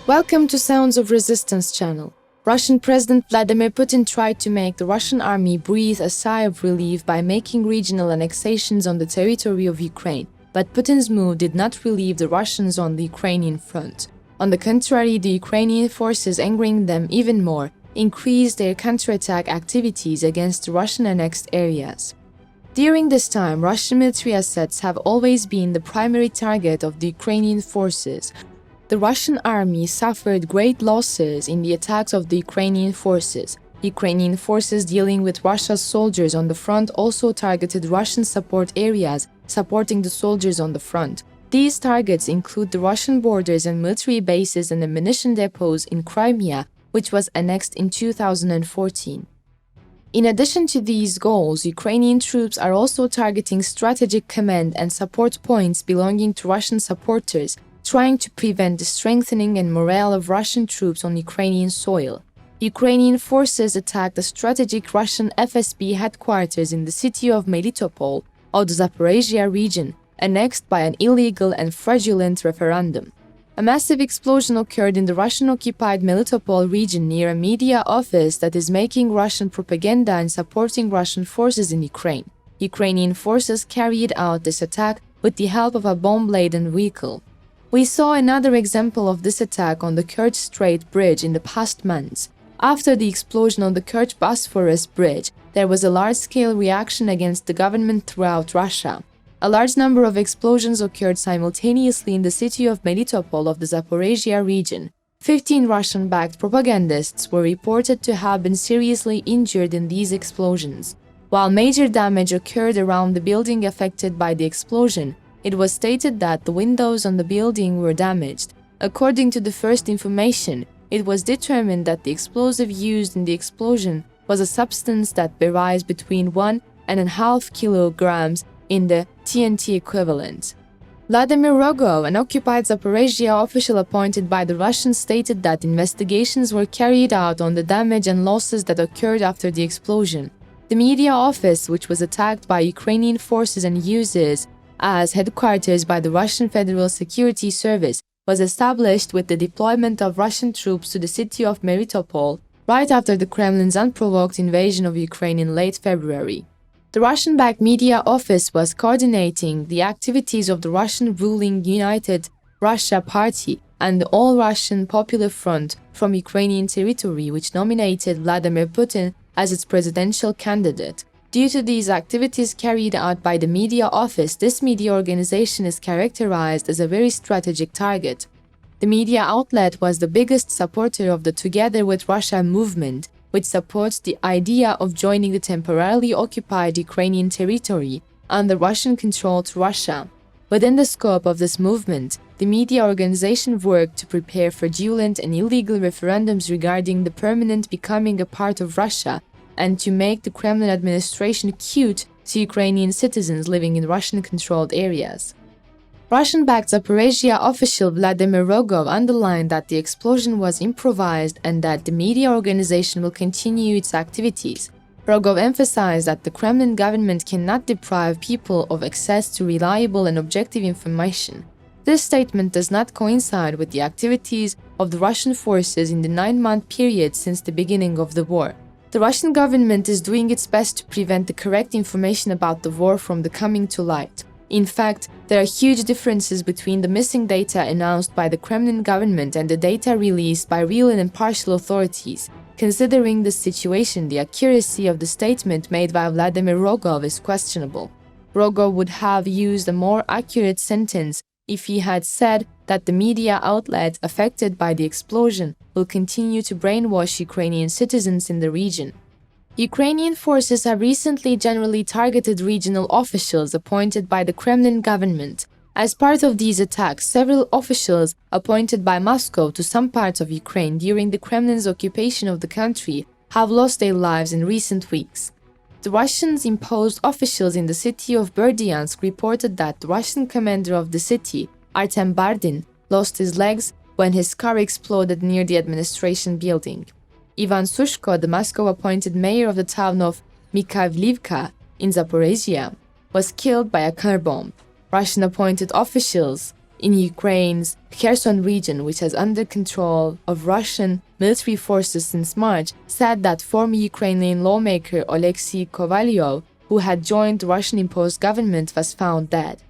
Welcome to Sounds of Resistance channel. Russian President Vladimir Putin tried to make the Russian army breathe a sigh of relief by making regional annexations on the territory of Ukraine, but Putin's move did not relieve the Russians on the Ukrainian front. On the contrary, the Ukrainian forces, angering them even more, increased their counterattack activities against the Russian annexed areas. During this time, Russian military assets have always been the primary target of the Ukrainian forces. The Russian army suffered great losses in the attacks of the Ukrainian forces. The Ukrainian forces dealing with Russia's soldiers on the front also targeted Russian support areas, supporting the soldiers on the front. These targets include the Russian borders and military bases and ammunition depots in Crimea, which was annexed in 2014. In addition to these goals, Ukrainian troops are also targeting strategic command and support points belonging to Russian supporters, trying to prevent the strengthening and morale of Russian troops on Ukrainian soil. Ukrainian forces attacked the strategic Russian FSB headquarters in the city of Melitopol, of the Zaporizhia region, annexed by an illegal and fraudulent referendum. A massive explosion occurred in the Russian-occupied Melitopol region near a media office that is making Russian propaganda and supporting Russian forces in Ukraine. Ukrainian forces carried out this attack with the help of a bomb-laden vehicle. We saw another example of this attack on the Kerch Strait Bridge in the past months. After the explosion on the Kerch-Bosphorus Bridge, there was a large-scale reaction against the government throughout Russia. A large number of explosions occurred simultaneously in the city of Melitopol of the Zaporizhia region. 15 Russian-backed propagandists were reported to have been seriously injured in these explosions. While major damage occurred around the building affected by the explosion, it was stated that the windows on the building were damaged. According to the first information, it was determined that the explosive used in the explosion was a substance that varies between 1.5 kilograms in the TNT equivalent. Vladimir Rogov, an occupied Zaporizhia official appointed by the Russians, stated that investigations were carried out on the damage and losses that occurred after the explosion. The media office, which was attacked by Ukrainian forces and uses as headquarters by the Russian Federal Security Service, was established with the deployment of Russian troops to the city of Melitopol right after the Kremlin's unprovoked invasion of Ukraine in late February. The Russian-backed media office was coordinating the activities of the Russian ruling United Russia Party and the All-Russian Popular Front from Ukrainian territory, which nominated Vladimir Putin as its presidential candidate. Due to these activities carried out by the media office, this media organization is characterized as a very strategic target. The media outlet was the biggest supporter of the Together with Russia movement, which supports the idea of joining the temporarily occupied Ukrainian territory under Russian control to Russia. Within the scope of this movement, the media organization worked to prepare fraudulent and illegal referendums regarding the permanent becoming a part of Russia and to make the Kremlin administration cute to Ukrainian citizens living in Russian-controlled areas. Russian-backed Zaporizhia official Vladimir Rogov underlined that the explosion was improvised and that the media organization will continue its activities. Rogov emphasized that the Kremlin government cannot deprive people of access to reliable and objective information. This statement does not coincide with the activities of the Russian forces in the 9-month period since the beginning of the war. The Russian government is doing its best to prevent the correct information about the war from coming to light. In fact, there are huge differences between the missing data announced by the Kremlin government and the data released by real and impartial authorities. Considering this situation, the accuracy of the statement made by Vladimir Rogov is questionable. Rogov would have used a more accurate sentence if he had said that the media outlet affected by the explosion will continue to brainwash Ukrainian citizens in the region. Ukrainian forces have recently generally targeted regional officials appointed by the Kremlin government. As part of these attacks, several officials appointed by Moscow to some parts of Ukraine during the Kremlin's occupation of the country have lost their lives in recent weeks. The Russians imposed officials in the city of Berdyansk reported that the Russian commander of the city, Artem Bardin, lost his legs when his car exploded near the administration building. Ivan Sushko, the Moscow-appointed mayor of the town of Mikhailivka in Zaporizhia, was killed by a car bomb. Russian-appointed officials in Ukraine's Kherson region, which is under control of Russian military forces since March, said that former Ukrainian lawmaker Alexei Kovalyov, who had joined the Russian-imposed government, was found dead.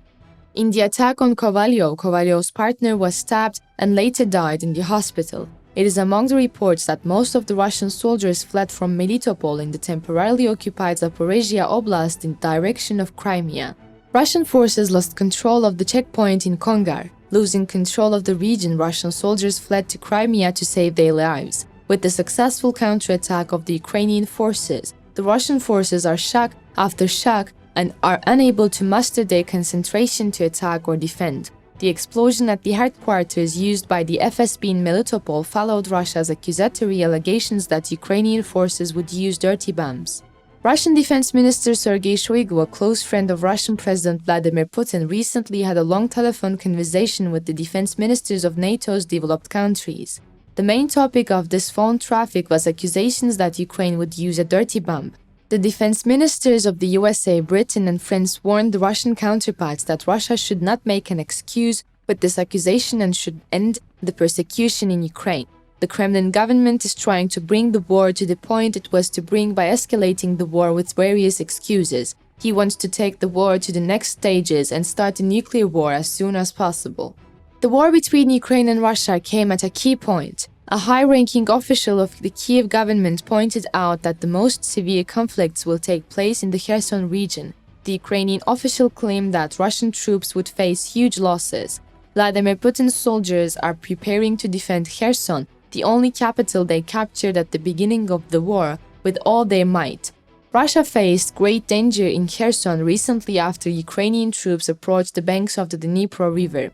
In the attack on Kovalyov, Kovalyov's partner was stabbed and later died in the hospital. It is among the reports that most of the Russian soldiers fled from Melitopol in the temporarily occupied Zaporizhia Oblast in the direction of Crimea. Russian forces lost control of the checkpoint in Kongar. Losing control of the region, Russian soldiers fled to Crimea to save their lives. With the successful counterattack of the Ukrainian forces, the Russian forces are shock after shock and are unable to muster their concentration to attack or defend. The explosion at the headquarters used by the FSB in Melitopol followed Russia's accusatory allegations that Ukrainian forces would use dirty bombs. Russian Defense Minister Sergei Shoigu, a close friend of Russian President Vladimir Putin, recently had a long telephone conversation with the defense ministers of NATO's developed countries. The main topic of this phone traffic was accusations that Ukraine would use a dirty bomb. The defense ministers of the USA, Britain, and France warned the Russian counterparts that Russia should not make an excuse with this accusation and should end the persecution in Ukraine. The Kremlin government is trying to bring the war to the point it was to bring by escalating the war with various excuses. He wants to take the war to the next stages and start a nuclear war as soon as possible. The war between Ukraine and Russia came at a key point. A high-ranking official of the Kiev government pointed out that the most severe conflicts will take place in the Kherson region. The Ukrainian official claimed that Russian troops would face huge losses. Vladimir Putin's soldiers are preparing to defend Kherson, the only capital they captured at the beginning of the war, with all their might. Russia faced great danger in Kherson recently after Ukrainian troops approached the banks of the Dnipro River.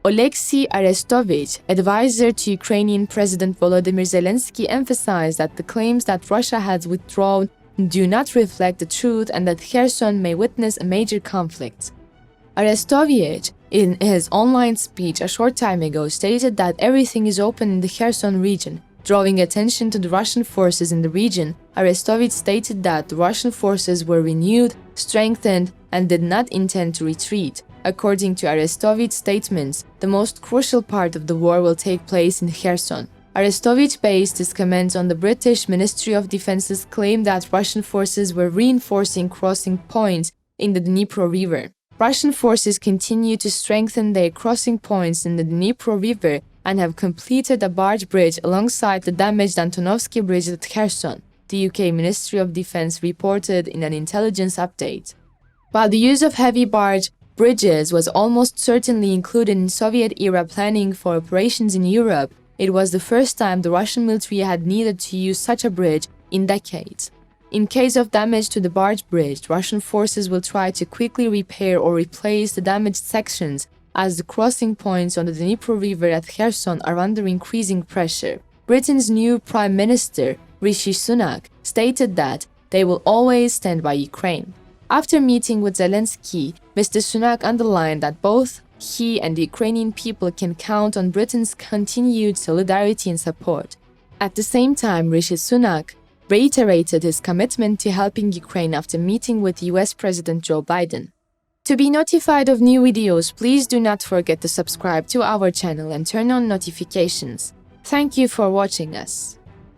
Oleksiy Arestovich, advisor to Ukrainian President Volodymyr Zelensky, emphasized that the claims that Russia has withdrawn do not reflect the truth and that Kherson may witness a major conflict. Arestovich, in his online speech a short time ago, stated that everything is open in the Kherson region. Drawing attention to the Russian forces in the region, Arestovich stated that the Russian forces were renewed, strengthened, and did not intend to retreat. According to Arestovich's statements, the most crucial part of the war will take place in Kherson. Arestovich based his comments on the British Ministry of Defence's claim that Russian forces were reinforcing crossing points in the Dnipro River. Russian forces continue to strengthen their crossing points in the Dnipro River and have completed a barge bridge alongside the damaged Antonovsky Bridge at Kherson, the UK Ministry of Defense reported in an intelligence update. While the use of heavy barge bridges was almost certainly included in Soviet-era planning for operations in Europe, it was the first time the Russian military had needed to use such a bridge in decades. In case of damage to the barge bridge, Russian forces will try to quickly repair or replace the damaged sections as the crossing points on the Dnipro River at Kherson are under increasing pressure. Britain's new Prime Minister, Rishi Sunak, stated that they will always stand by Ukraine. After meeting with Zelensky, Mr. Sunak underlined that both he and the Ukrainian people can count on Britain's continued solidarity and support. At the same time, Rishi Sunak reiterated his commitment to helping Ukraine after meeting with US President Joe Biden. To be notified of new videos, please do not forget to subscribe to our channel and turn on notifications. Thank you for watching us.